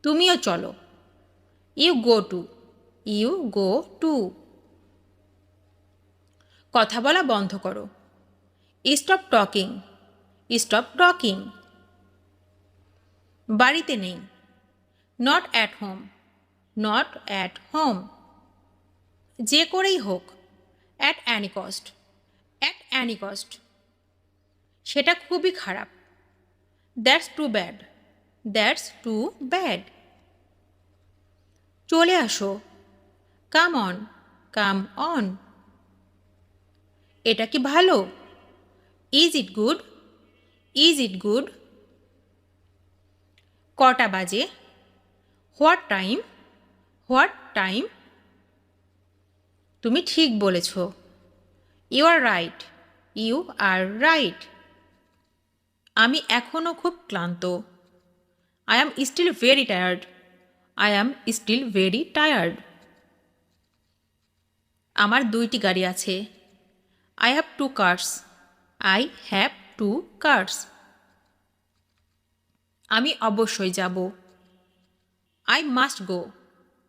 তুমিও চলো। You go too, you go too. কথা বলা বন্ধ করো। Stop talking, stop talking. বাড়িতে নেই। Not at home, not at home. যে করেই হোক। At any cost, at any cost. সেটা খুবই খারাপ। That's too bad, that's too bad. চলে আসো। Come on, come on. এটা কি ভালো? Is it good, is it good. কটা বাজে? What time, what time. তুমি ঠিক বলেছ। You are right, you are right. আমি এখনও খুব ক্লান্ত। I am still very tired, I am still very tired. আমার 2টি গাড়ি আছে। I have 2 cars, I have 2 cars. আমি অবশ্যই যাব। I must go,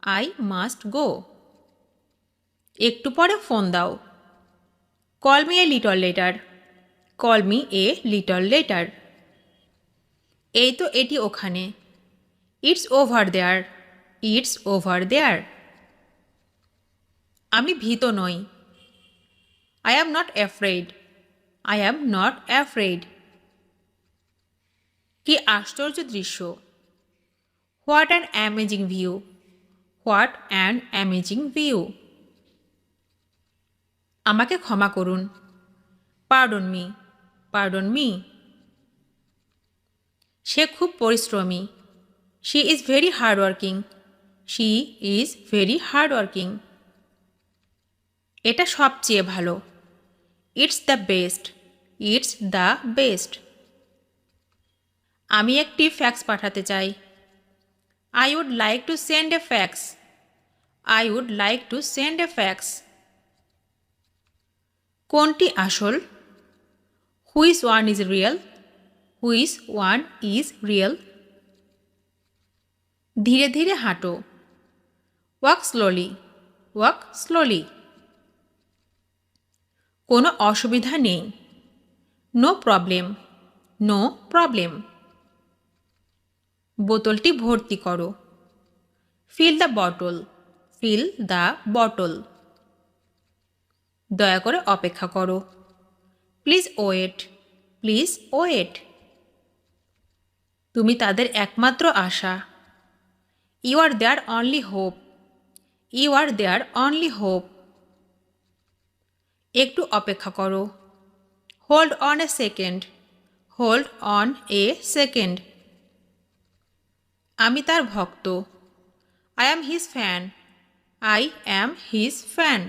I must go. একটু পরে ফোন দাও। Call me a little later, call me a little later. এই তো এটি ওখানে। It's over there, it's over there. আমি ভীত নই। I am not afraid, I am not afraid. কি আশ্চর্য দৃশ্য! What an amazing view, what an amazing view. আমাকে ক্ষমা করুন। Pardon me, pardon me. সে খুব পরিশ্রমী। She is very hard working, she is very hard working. এটা সবচেয়ে ভালো। It's the best, it's the best. আমি একটি ফ্যাক্স পাঠাতে চাই। I would like to send a fax, I would like to send a fax. কোনটি আসল? Which one is real, which one is real. ধীরে ধীরে হাঁটো। Walk slowly, walk slowly. কোনো অসুবিধা নেই। No problem, no problem. বোতলটি ভর্তি করো। Fill the bottle, fill the bottle. দয়া করে অপেক্ষা করো। Please wait, please wait. তুমি তাদের একমাত্র আশা। You are their only hope, you are their only hope. একটু অপেক্ষা করো। Hold on a second, hold on a second. আমি তার ভক্ত। I am his fan, I am his fan.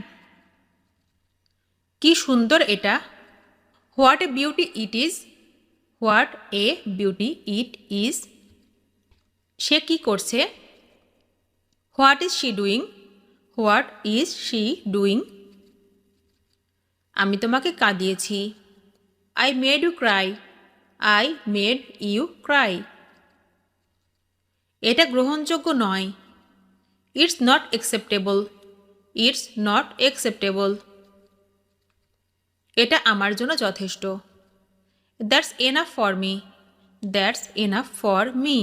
কি সুন্দর এটা! What a beauty it is, what a beauty it is. সে কি করছে? What is she doing, what is she doing. আমি তোমাকে কাঁদিয়েছি। I made you cry, I made you cry. এটা গ্রহণযোগ্য নয়। It's not acceptable, it's not acceptable. এটা আমার জন্য যথেষ্ট। That's enough for me, that's enough for me.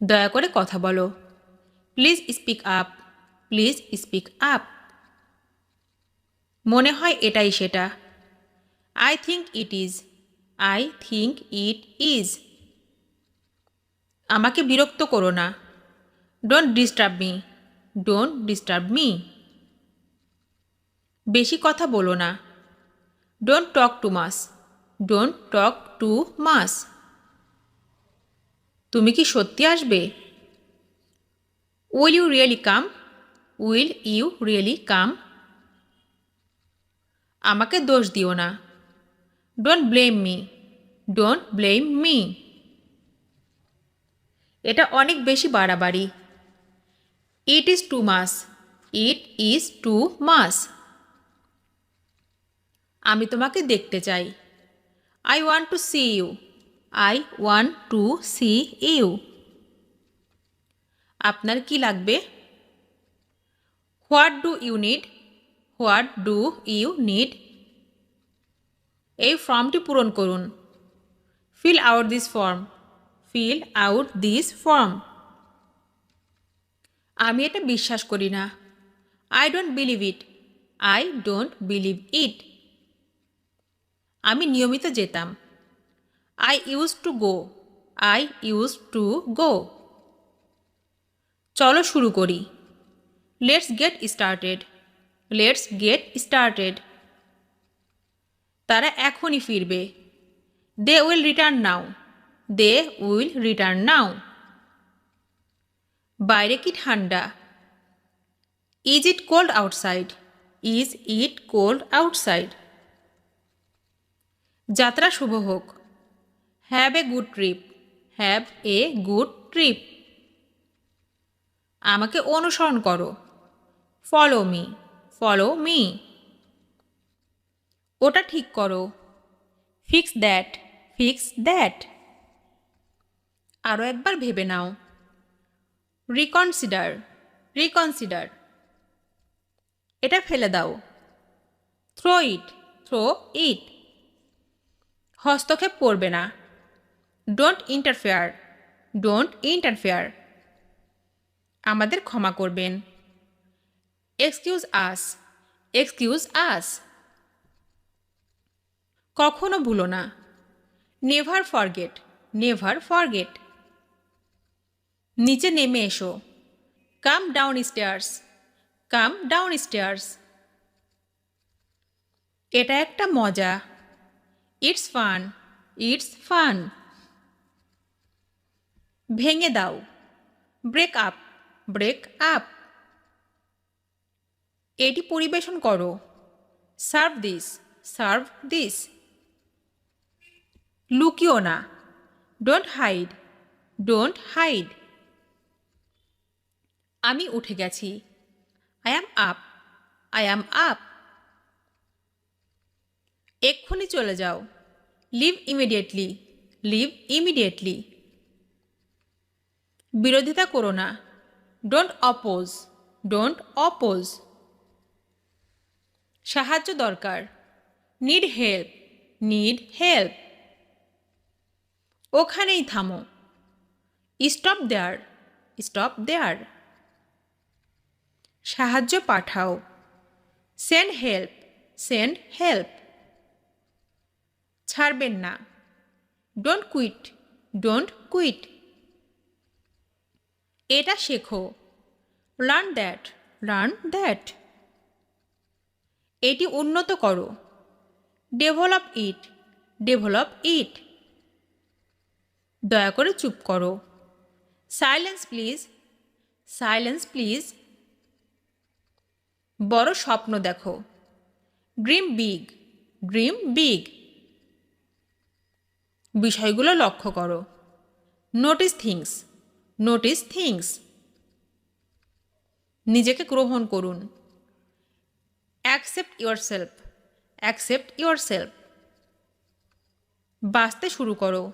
দয়া করে কথা বলো। Please speak up, please speak up. মনে হয় এটাই সেটা। I think it is, I think it is. আমাকে বিরক্ত করো না। Don't disturb me, don't disturb me. বেশি কথা বলো না। Don't talk too much, don't talk too much. তুমি কি সত্যি আসবে? Will you really come, will you really come. আমাকে দোষ দিও না। Don't blame me, don't blame me. এটা অনেক বেশি বাড়াবাড়ি। It is too much, it is too much. আমি তোমাকে দেখতে চাই। I want to see you, I want to see you. আপনার কি লাগবে? What do you need? What do you need? এই ফর্মটি পূরণ করুন। Fill out this form. Fill out this form. আমি এটা বিশ্বাস করি না। I don't believe it. I don't believe it. আমি নিয়মিত যেতাম। I use to go. I use to go. চলো শুরু করি। Let's get started. Let's get started. তারা এখনই ফিরবে। They will return now. They will return নাও। বাইরে কি ঠান্ডা? Is it cold outside? Is it cold outside? যাত্রা শুভ হোক। Have a good trip. Have a good trip. আমাকে অনুসরণ করো। Follow me. Follow me. ওটা ঠিক করো। Fix that. Fix that. আরও একবার ভেবে নাও। রিকনসিডার। রিকনসিডার। এটা ফেলে দাও। থ্রো ইট। থ্রো ইট। হস্তক্ষেপ করবে না। Don't interfere. Don't interfere. আমাদের ক্ষমা করবেন। এক্সকিউজ আস। এক্সকিউজ আস। কখনো ভুলো না। Never forget. Never forget. নিচে নেমে এসো। Come down stairs. Come down stairs. এটা একটা মজা। It's fun. It's fun. ভেঙে দাও। Break up. Break up. এটি পরিবেশন করো। Serve this. Serve this. লুকিও না। Don't hide. Don't hide. আমি উঠে গেছি। I am up. I am up. এক্ষুনি চলে যাও। Leave immediately. Leave immediately. বিরোধিতা করো না। Don't oppose. Don't oppose. সাহায্য দরকার। Need help. Need help. ওখানেই থামো। Stop there. Stop there. সাহায্য পাঠাও। Send help. Send help. ছাড়বেন না। Don't quit. Don't quit. এটা শেখো। Learn that. Learn that. এটি উন্নত করো। Develop it. Develop it. দয়া করে চুপ করো। Silence please. Silence please. বড় স্বপ্ন দেখো। Dream big. Dream big. বিষয়গুলো লক্ষ্য করো। Notice things. Notice things. নিজেকে গ্রহণ করুন। Accept yourself. Accept yourself. বাঁচতে শুরু করো।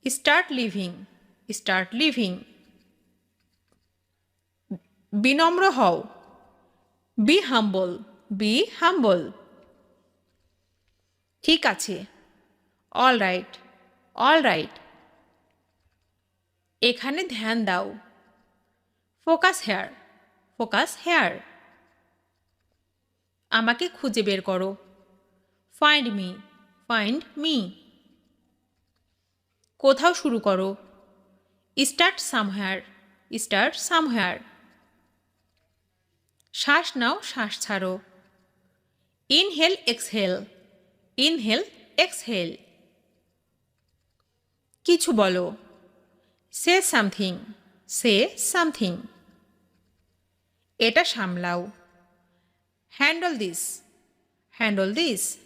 Start living. Start living. বিনম্র হও। Be humble. বি হাম্বল। ঠিক আছে। All right. All right. এখানে ধ্যান দাও। Focus here. Focus here. আমাকে খুঁজে বের করো। Find me. Find me. কোথাও শুরু করো। Start somewhere. Start somewhere. শ্বাস নাও, শ্বাস ছাড়ো। Inhale exhale. Inhale exhale. কিছু বলো। Say something. Say something. এটা সামলাও। Handle this. Handle this.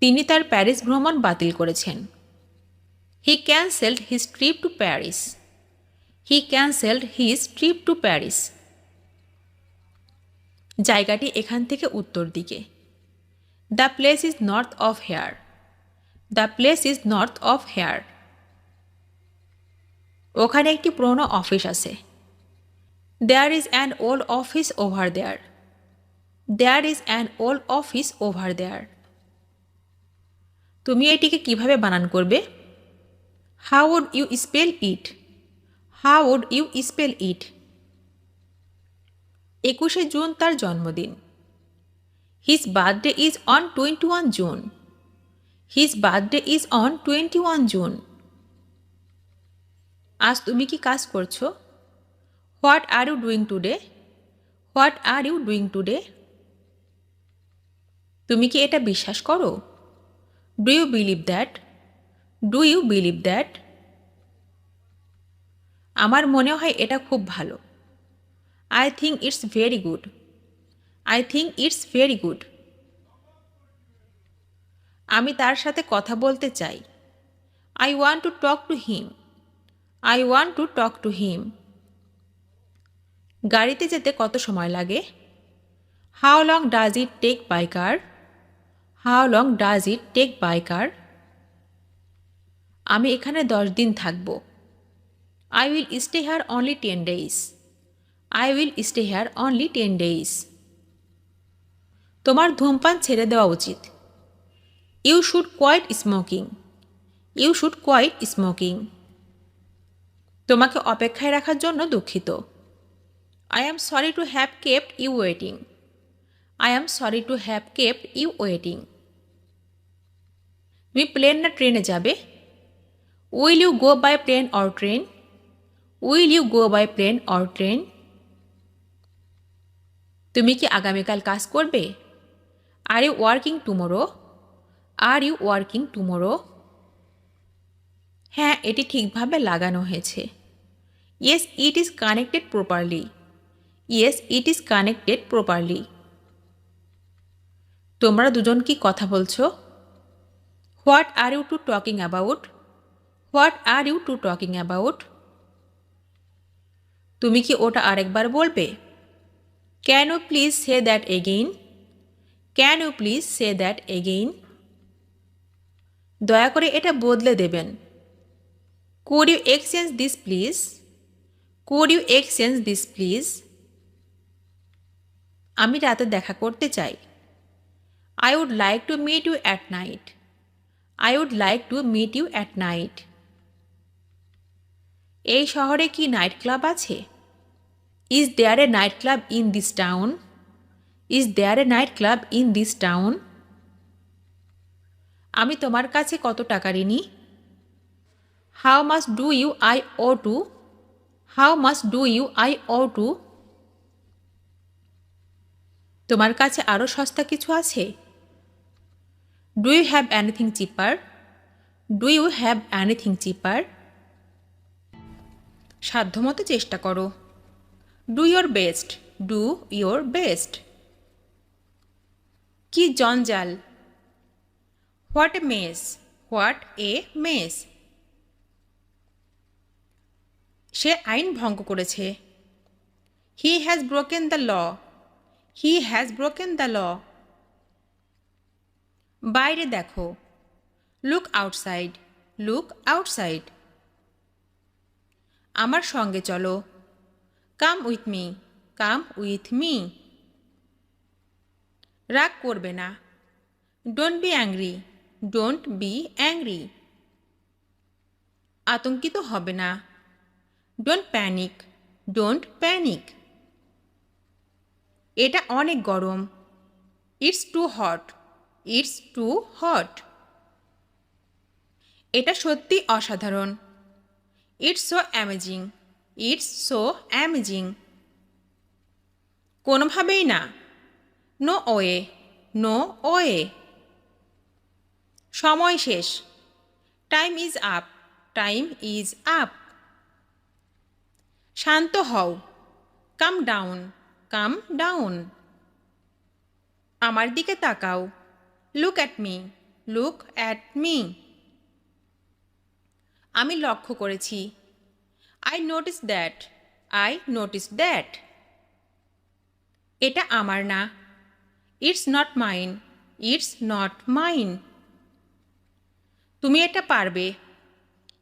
তিনি তার প্যারিস ভ্রমণ বাতিল করেছেন। He cancelled his trip to Paris. He cancelled his trip to Paris. জায়গাটি এখান থেকে উত্তর দিকে। The place is north of here. The place is north of here. ওখানে একটি পুরনো অফিস আছে। There is an old office over there. There is an old office over there. তুমি এটিকে কিভাবে বানান করবে? How would you spell it? How would you spell it? 21শে জুন তার জন্মদিন। His birthday is on 21 June. His birthday is on 21 June. আজ তুমি কি কাজ করছো? What are you doing today? What are you doing today? তুমি কি এটা বিশ্বাস করো? Do you believe that? Do you believe that? আমার মনে হয় এটা খুব ভালো। I think it's very good. I think it's very good. আমি তার সাথে কথা বলতে চাই। I want to talk to him. I want to talk to him. গাড়িতে যেতে কত সময় লাগে? How long does it take by car? How long does it take by car? আমি এখানে 10 দিন থাকব। I will stay here only 10 days. I will stay here only 10 days. তোমার ধূমপান ছেড়ে দেওয়া উচিত। You should quite smoking. You should quite smoking. তোমাকে অপেক্ষায় রাখার জন্য দুঃখিত। I am sorry to have kept you waiting. I am sorry to have kept you waiting. তুমি প্লেন না ট্রেনে যাবে? Will you go by plane or train? Will you go by plane or train? তুমি কি আগামীকাল কাজ করবে? Are you working tomorrow? Are you working tomorrow? হ্যাঁ, এটি ঠিকভাবে লাগানো হয়েছে। Yes it is connected properly. Yes it is connected properly. তোমরা দুজন কি কথা বলছো? What are you two talking about? What are you two talking about? তুমি কি ওটা আরেকবার বলবে? Can you please say that again? Can you please say that again? দয়া করে এটা বদলে দেবেন। Could you exchange this please? Could you exchange this please? আমি রাতে দেখা করতে চাই। I would like to meet you at night. I would like to meet you at night. এই শহরে কি নাইট ক্লাব আছে? Is there a night club in this town? Is there a night club in this town? আমি তোমার কাছে কত টাকা ঋণী? How much do you I owe to? How much do you I owe to? তোমার কাছে আরও সস্তা কিছু আছে? Do you have anything cheaper? Do you have anything cheaper? সাধ্যমতো চেষ্টা করো। Do your best. Do your best. কি জঞ্জাল! What a mess. What a mess. সে আইন ভঙ্গ করেছে। He has broken the law. He has broken the law. বাইরে দেখো। Look outside. Look outside. আমার সঙ্গে চলো। Come with me. Come with me. রাগ করবে না। Don't be angry. Don't be angry. আতঙ্কিত হবে না। Don't panic. Don't panic. এটা অনেক গরম। It's too hot. It's too hot. এটা সত্যি অসাধারণ। It's so amazing. It's so amazing. কোনোভাবেই না। No way. No way. সময় শেষ। Time is up. Time is up. শান্ত হও। Calm down. Calm down. আমার দিকে তাকাও। Look at me. Look at me. আমি লক্ষ্য করেছি। I notice that. I notice that. এটা আমার না। It's not mine. It's not mine. তুমি এটা পারবে।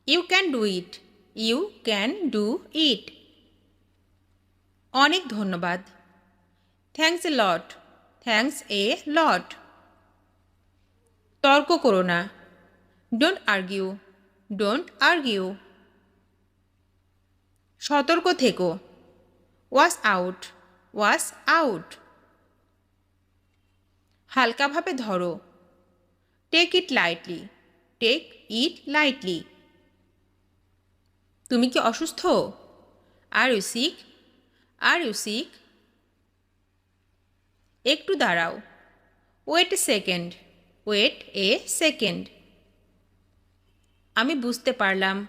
You can do it. You can do it. অনেক ধন্যবাদ। Thanks a lot. Thanks a lot. তর্ক করো না। Don't argue. Don't argue. সতর্ক থেকো। Watch out. Watch out. হালকাভাবে ধরো। Take it lightly. Take it lightly. তুমি কি অসুস্থ? Are you sick? Are you sick? একটু দাঁড়াও। Wait a second. Wait a second. আমি বুঝতে পারলাম।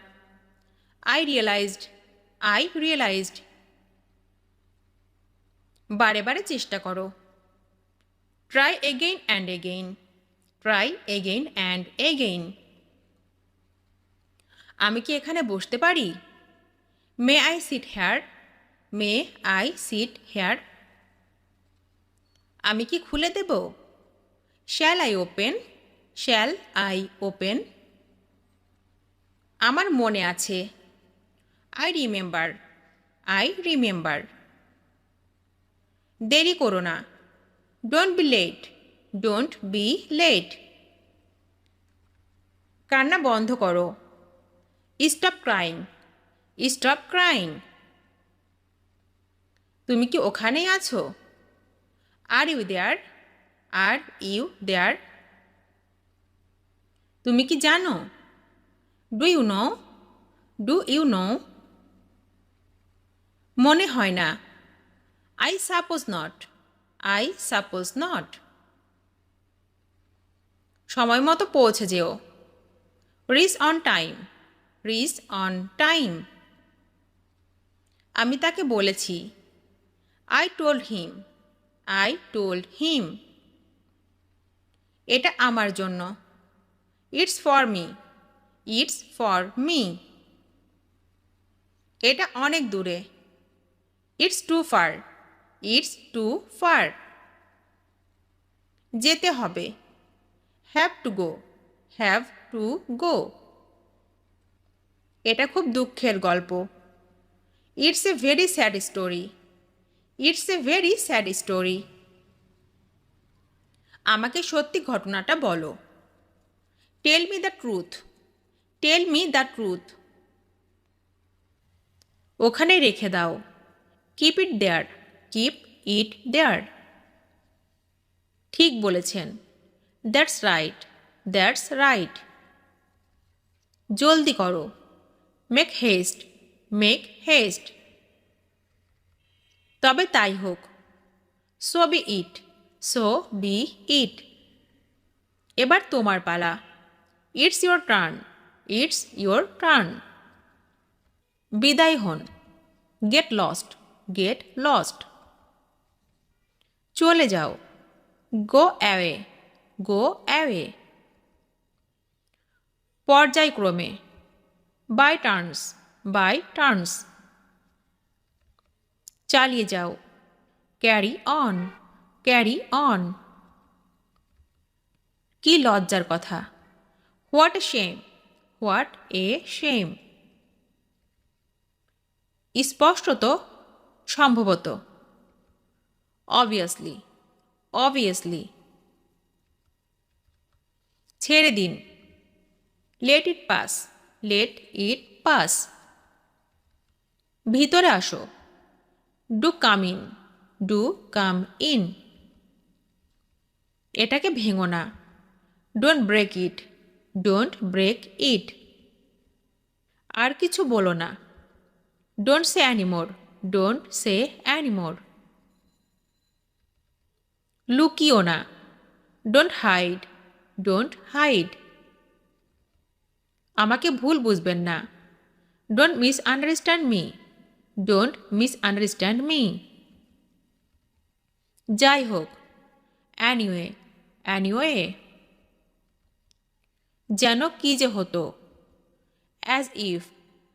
I realised. I realised. বারে বারে চেষ্টা করো। Try again and again. Try again and again. আমি কি এখানে বসতে পারি? May I sit here? May I sit here? আমি কি খুলে দেব? Shall I open? Shall I open? আমার মনে আছে। I remember. I remember. দেরি করো না। Don't be late. Don't be late. কান্না বন্ধ করো। Stop crying. Stop crying. তুমি কি ওখানেই আছো? Are you there? Are you দেয়ার? তুমি কি জানো? Do you know? Do you know? মনে হয় না। I suppose not. I suppose not. সময় মতো পৌঁছে যেও। Reach on time. Reach on time. আমি তাকে বলেছি। I told him. I told him. এটা আমার জন্য। It's for me. It's for me. এটা অনেক দূরে। It's too far. It's too far. যেতে হবে। Have to go. Have to go. এটা খুব দুঃখের গল্প। It's a very sad story. It's a very sad story. আমাকে সত্যি ঘটনাটা বলো। Tell me the truth. Tell me the truth. ওখানে রেখে দাও। Keep it there. Keep it there. ঠিক বলেছেন। That's right. That's right. জলদি করো। Make haste. Make haste. তবে তাই হোক। So be it. So be it. এবার তোমার পালা। It's your turn. It's your turn. বিদায় হন। Get lost. Get lost. চলে যাও। Go away. Go away. পর্যায়ক্রমে। By turns. By turns. চালিয়ে যাও। Carry on. Carry on. কি লজ্জার কথা। What a shame. What a shame. স্পষ্টত, সম্ভবত। অবভিয়াসলি। অবভিয়াসলি। ছেড়ে দিন। Let it pass. Let it pass. ভিতরে আসো। Do come in. Do come in. এটাকে ভেঙো না। Don't break it. Don't break it. আর কিছু বলো না। Don't say anymore. Don't say anymore. লুকিও না। Don't hide. Don't hide. আমাকে ভুল বুঝবেন না। Don't misunderstand me. Don't misunderstand me. যাই হোক। অ্যানিওয়ে। অ্যানিওয়ে। যেন কি যে হতো। As if.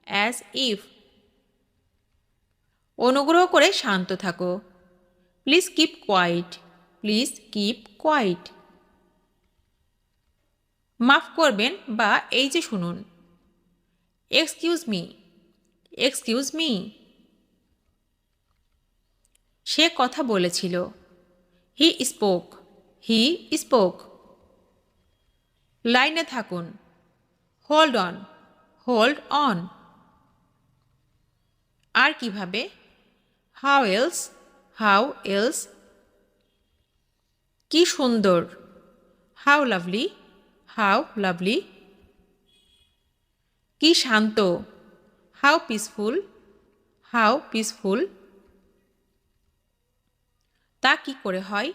As if. অনুগ্রহ করে শান্ত থাকো। Please keep quiet. Please keep quiet. মাফ করবেন বা এই যে শুনুন। Excuse me. Excuse me. সে কথা বলেছিল। He spoke. He spoke. লাইনে থাকুন। Hold on. Hold on. আর কিভাবে? How else. How else. কি সুন্দর। How lovely. How lovely. কি শান্ত। How peaceful. How peaceful. তা কি করে হয়?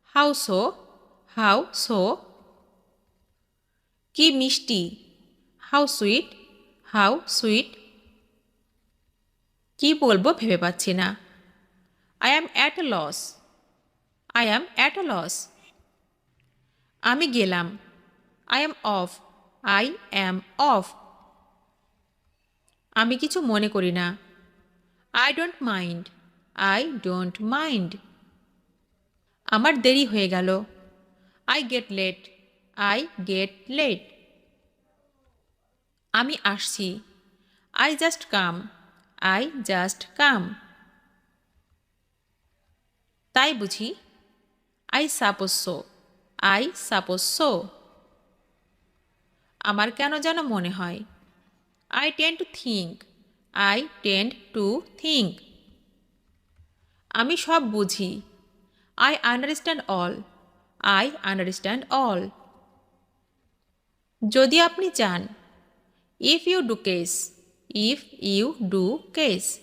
How so. How so. কি মিষ্টি। How sweet. How sweet. কি বলবো ভেবে পাচ্ছি না। I am at a loss. I am at a loss. আমি গেলাম। I am off. I am off. আমি কিছু মনে করি না। I don't mind. I don't mind. আমার দেরি হয়ে গেল। I get late. I get late. আমি আসছি। I just come. I just come. তাই বুঝি? I suppose so. I suppose so. আমার কেন যেন মনে হয়। I tend to think. I tend to think. আমি সব বুঝি। I understand all. I understand all. যদি আপনি চান। If you do case. If you do case.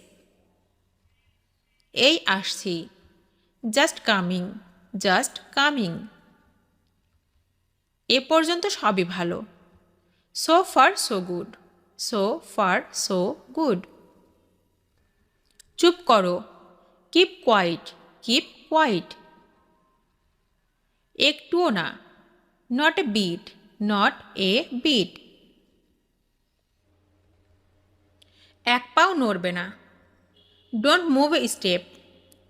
এই আসছি। Just coming. Just coming. এ পর্যন্ত সবই ভালো। So far so good. So far so good. চুপ করো। Keep quiet. Keep quiet. একটুও না। Not a bit. Not a bit. এক পাও নড়বে না। Don't move a step.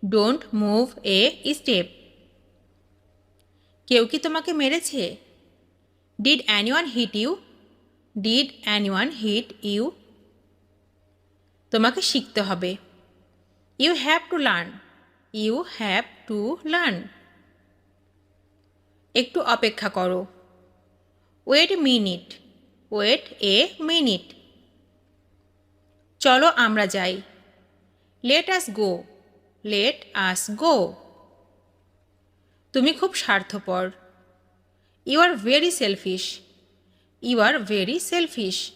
Don't move a step. কেউ কি তোমাকে মেরেছে? Did anyone hit you? Did anyone hit you? তোমাকে শিখতে হবে। You have to learn. You have to learn. একটু অপেক্ষা করো। Wait a minute. Wait a minute. চলো আমরা যাই। Let us go. Let us go. তুমি খুব স্বার্থপর। You are very selfish. You are very selfish.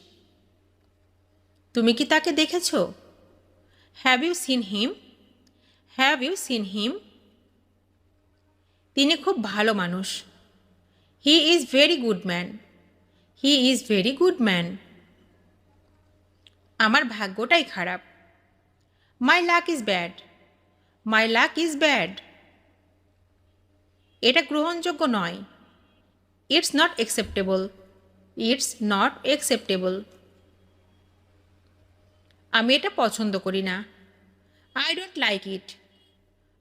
তুমি কি তাকে দেখেছ? Have you seen him? Have you seen him? তিনি খুব ভালো মানুষ। He is very good man. He is very good man. আমার ভাগ্যটাই খারাপ। My luck is bad. My luck is bad. এটা গ্রহণযোগ্য নয়। It's not acceptable. It's not acceptable. আমি এটা পছন্দ করি না। I don't like it.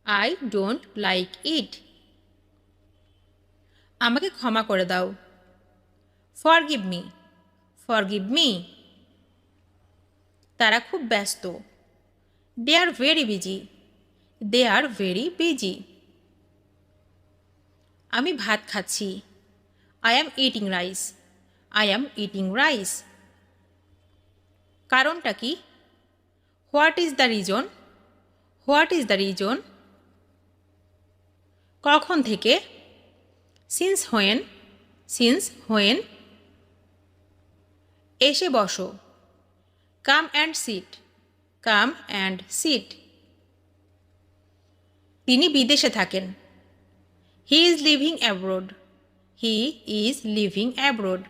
I don't like it. আমাকে ক্ষমা করে দাও। Forgive me. Forgive me. তারা খুব ব্যস্ত। They are very busy. They are very busy. আমি ভাত খাচ্ছি। I am eating rice. I am eating rice. কারণটা কি? What is the reason? What is the reason? কখন থেকে? Since when. Since when. এসে বসো। Come and sit. Come and sit. তিনি বিদেশে থাকেন। He is living abroad. He is living abroad.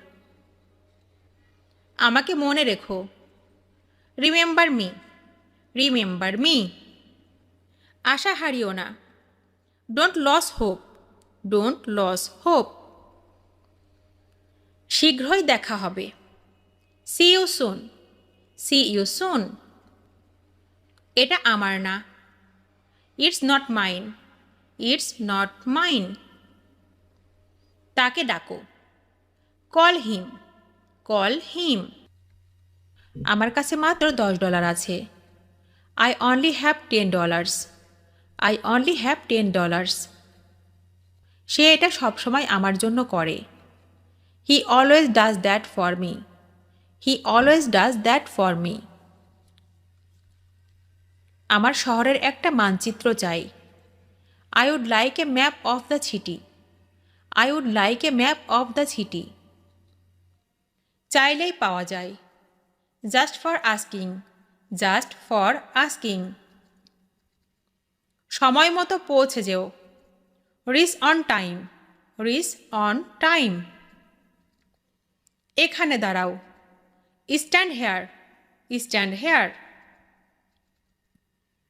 আমাকে মনে রেখো। Remember me. Remember me. আশা হারিও না। Don't lose hope. Don't lose hope. শীঘ্রই দেখা হবে। See you soon. C you soon. এটা আমার না। It's not mine. It's not mine. তাকে ডাকো। Call him. Call him. আমার কাছে মাত্র $10 আছে। I only have $10. I only have $10. সে এটা সবসময় আমার জন্য করে। He always does that for me. He always does that for me. আমার শহরের একটা মানচিত্র চাই। I would like a map of the city. I would like a map of the city. চাইলেই পাওয়া যায়। Just for asking. Just for asking. সময় মতো পৌঁছে যেও। Reach on time. Reach on time. এখানে দাঁড়াও। Stand here. Stand here.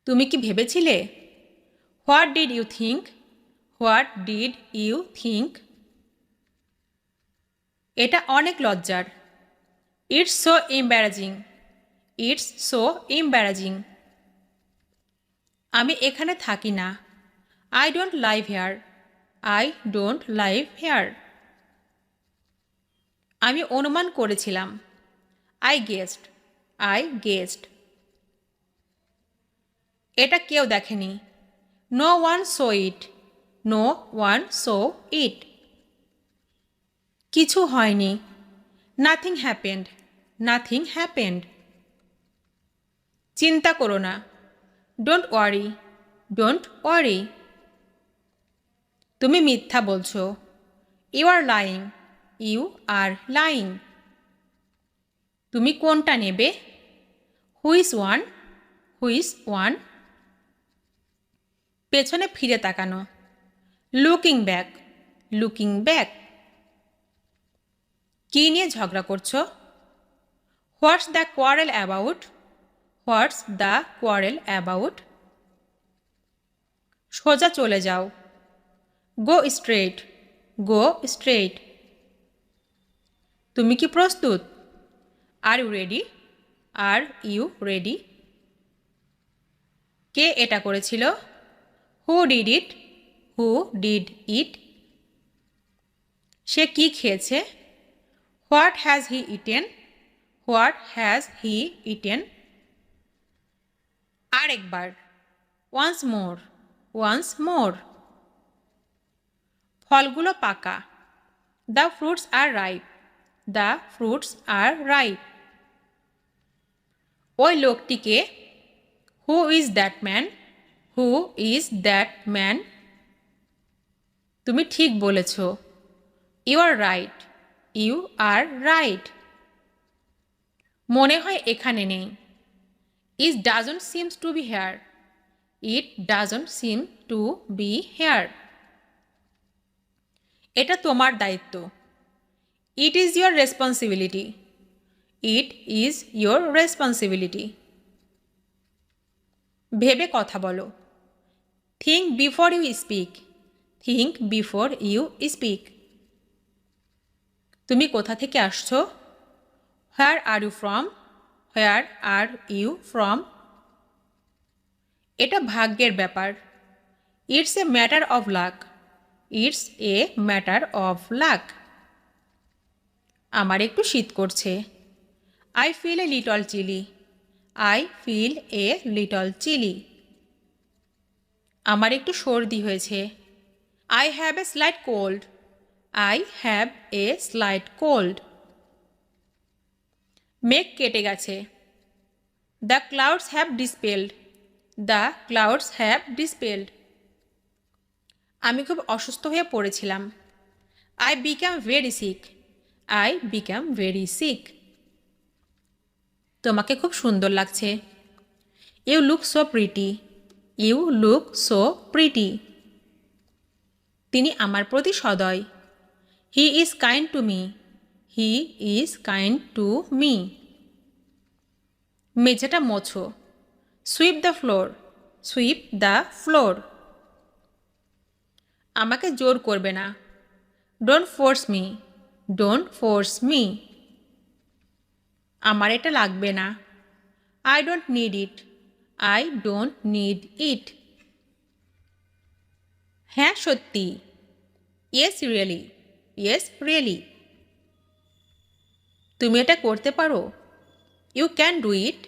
তুমি কি ভেবেছিলে? What did you think? What did you think? এটা অনেক লজ্জার। It's so embarrassing. It's so embarrassing. আমি এখানে থাকি না। I don't live here. I don't live here. আমি অনুমান করেছিলাম। I guessed. I guessed. এটা কেউ দেখেনি। No one saw it. No one saw it. কিছু হয়নি। Nothing happened. Nothing happened. চিন্তা করো না। Don't worry. Don't worry. তুমি মিথ্যা বলছো। You are lying. You are lying. তুমি কোনটা নেবে? Which one? Which one? পেছনে ফিরে তাকানো। Looking back. Looking back. কী নিয়ে ঝগড়া করছো? What's the quarrel about? What's the quarrel about? সোজা চলে যাও। Go straight. Go straight. তুমি কি প্রস্তুত? Are you ready? Are you ready? কে এটা করেছিল? Who did it? Who did it? সে কি খেয়েছে? What has he eaten? What has he eaten? আরেকবার। Once more. Once more. ফলগুলো পাকা। The fruits are ripe. The fruits are ripe. ওই লোকটিকে? Who is that man? Who is that man? তুমি ঠিক বলেছ। You are right. You are right. মনে হয় এখানে নেই। It doesn't seem to be here. It doesn't seem to be here. এটা তোমার দায়িত্ব। It is your responsibility. It is your responsibility. ভেবে কথা বলো। Think before you speak. Think before you speak. তুমি কোথা থেকে আসছো? Where are you from? Where are you from? এটা ভাগ্যের ব্যাপার। It's a matter of luck. It's a matter of luck. আমার একটু শীত করছে। I feel a little chilly. I feel a little chilly. আমার একটু সর্দি হয়েছে। I have a slight cold. I have a slight cold. মেঘ কেটে গেছে। The clouds have dispelled. The clouds have dispelled. আমি খুব অসুস্থ হয়ে পড়েছিলাম। I became very sick. I became very sick. তোমাকে খুব সুন্দর লাগছে। You look so pretty. You look so pretty. তিনি আমার প্রতি সদয়। He is kind to me. He is kind to me. মেঝেটা মোছো। Sweep the floor. Sweep the floor. আমাকে জোর করবে না। Don't force me. Don't force me. আমার এটা লাগবে না। I don't need it. I don't need it. হ্যাঁ সত্যি। Yes really. Yes really. তুমি এটা করতে পারো? You can do it,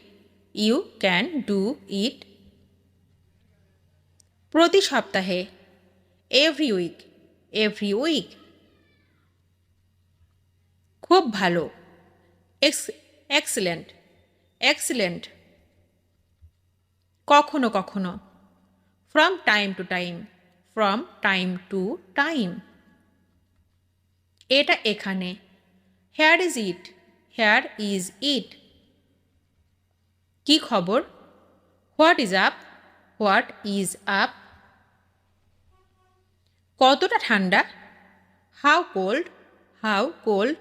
you can do it. প্রতি সপ্তাহে, এভরি উইক, এভরি উইক। খুব ভালো, এক্সেলেন্ট, এক্সেলেন্ট। কখনো কখনো, from time to time, from time to time. এটা এখানে, here is it, here is it. কি খবর? What is up, what is up. কতটা ঠান্ডা? How cold, how cold.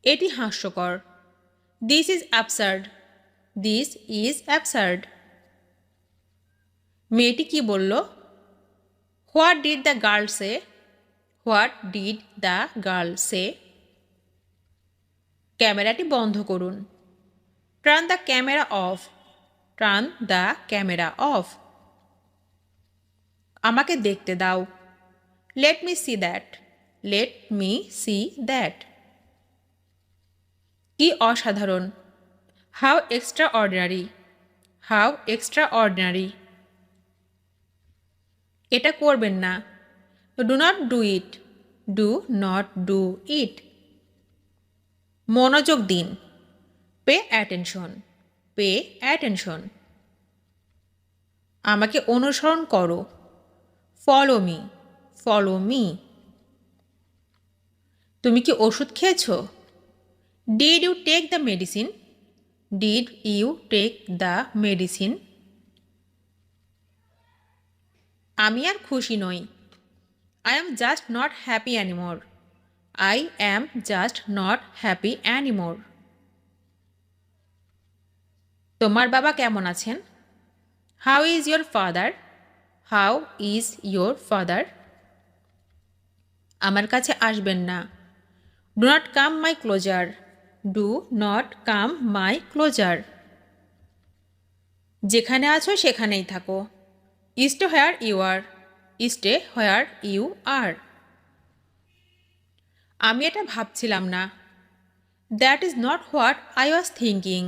এটি হাস্যকর। This is absurd, this is absurd. মেয়েটি কি বলল? What did the girl say, what did the girl say. ক্যামেরাটি বন্ধ করুন। Turn the camera off, turn the camera off. আমাকে দেখতে দাও। Late me see that, let me see that. কি অসাধারণ! How extraordinary, how extraordinary. এটা করবেন না। Do not do it, do not do it. মনোযোগ দিন। Pay attention, pay attention. আমাকে অনুসরণ করো। Follow me, follow me. তুমি কি ওষুধ খেয়েছ? Did you take the medicine, did you take the medicine. আমি আর খুশি নই। I am just not happy anymore, I am just not happy anymore. তোমার বাবা কেমন আছেন? How is your father, how is your father. আমার কাছে আসবেন না। Do not come my closer, do not come my closer. যেখানে আছো সেখানেই থাকো। Stay where you are, stay where you are. আমি এটা ভাবছিলাম না। That is not what I was thinking,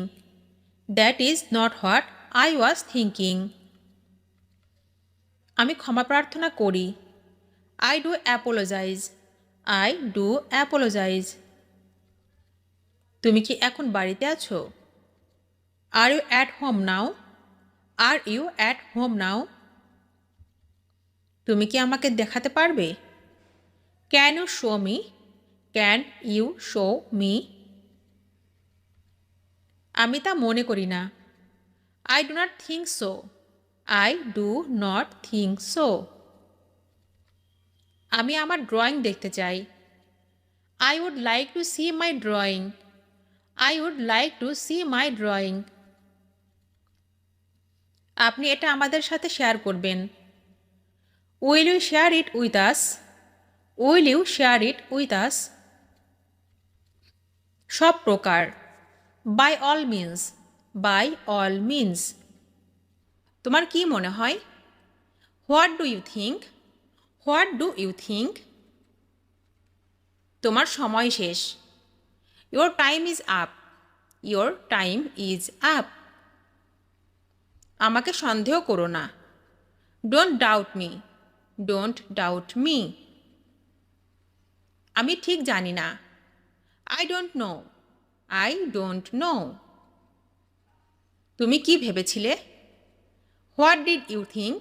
that is not what I was thinking. আমি ক্ষমা প্রার্থনা করি। I do apologize, I do apologize. তুমি কি এখন বাড়িতে আছো? Are you at home now, are you at home now. তুমি কি আমাকে দেখাতে পারবে? Can you show me, can you show me. আমি তা মনে করি না। I do not think so, I do not think so. আমি আমার ড্রয়িং দেখতে চাই। I would like to see my drawing, I would like to see my drawing. আপনি এটা আমাদের সাথে শেয়ার করবেন। Will you share it with us, will you share it with us. সব প্রকার। By all means, by all means. তোমার কি মনে হয়? What do you think, what do you think. তোমার সময় শেষ। Your time is up, your time is up. আমাকে সন্দেহ করো না। Don't doubt me, don't doubt me. আমি ঠিক জানি না। I don't know, I don't know. তুমি কি ভেবেছিলে? What did you think,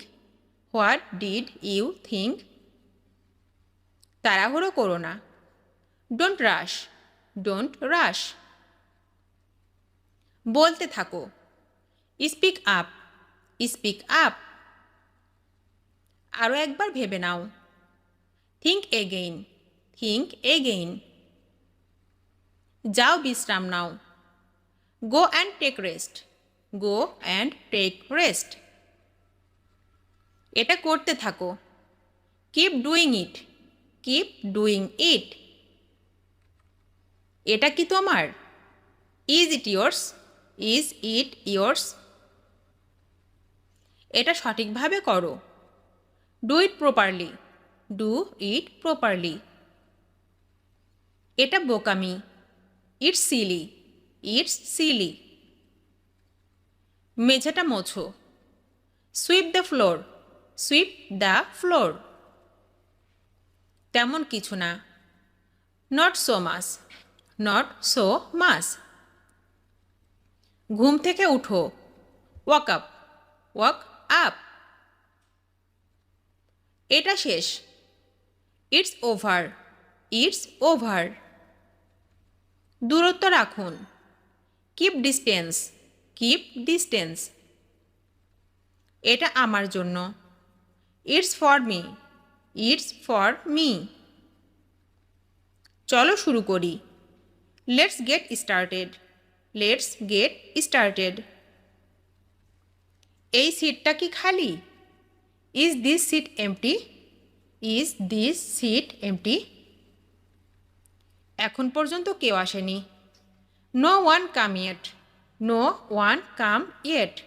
what did you think. তাড়াহুড়ো করো না। Don't rush, don't rush. বলতে থাকো। Speak up, speak up. আরও একবার ভেবে নাও। Think again, think again. যাও বিশ্রাম নাও। Go and take rest, go and take rest. এটা করতে থাকো। Keep doing it, keep doing it. এটা কি তোমার? Is it yours, is it yours. এটা সঠিকভাবে করো। Do it properly, do it properly. এটা বোকামি। It's silly, it's silly. মেঝেটা মোছো। Sweep the floor, sweep the floor. তেমন কিছু না। Not so much, not so much. ঘুম থেকে উঠো। Wake up, wake up. এটা শেষ। It's over, it's over. দূরত্ব রাখুন। Keep distance, keep distance. এটা আমার জন্য। It's for me, it's for me. চলো শুরু করি। Let's get started, let's get started. এই সিটটা কি খালি? Is this seat empty, is this seat empty. এখন পর্যন্ত কেউ আসেনি। No one come yet, no one come yet.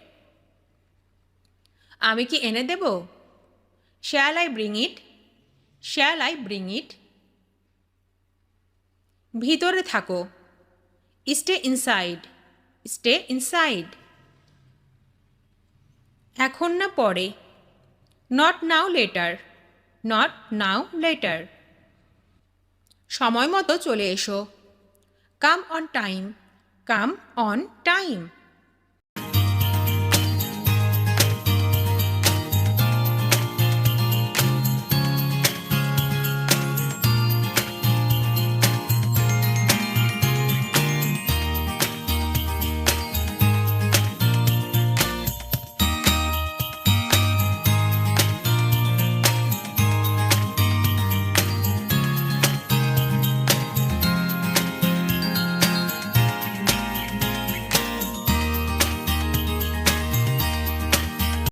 আমি কি এনে দেব? Shall I bring it, shall I bring it. ভিতরে থাকো। Stay inside, stay inside. এখন না পরে। Not now later, not now later. সময় মতো চলে এসো। Come on time, come on time.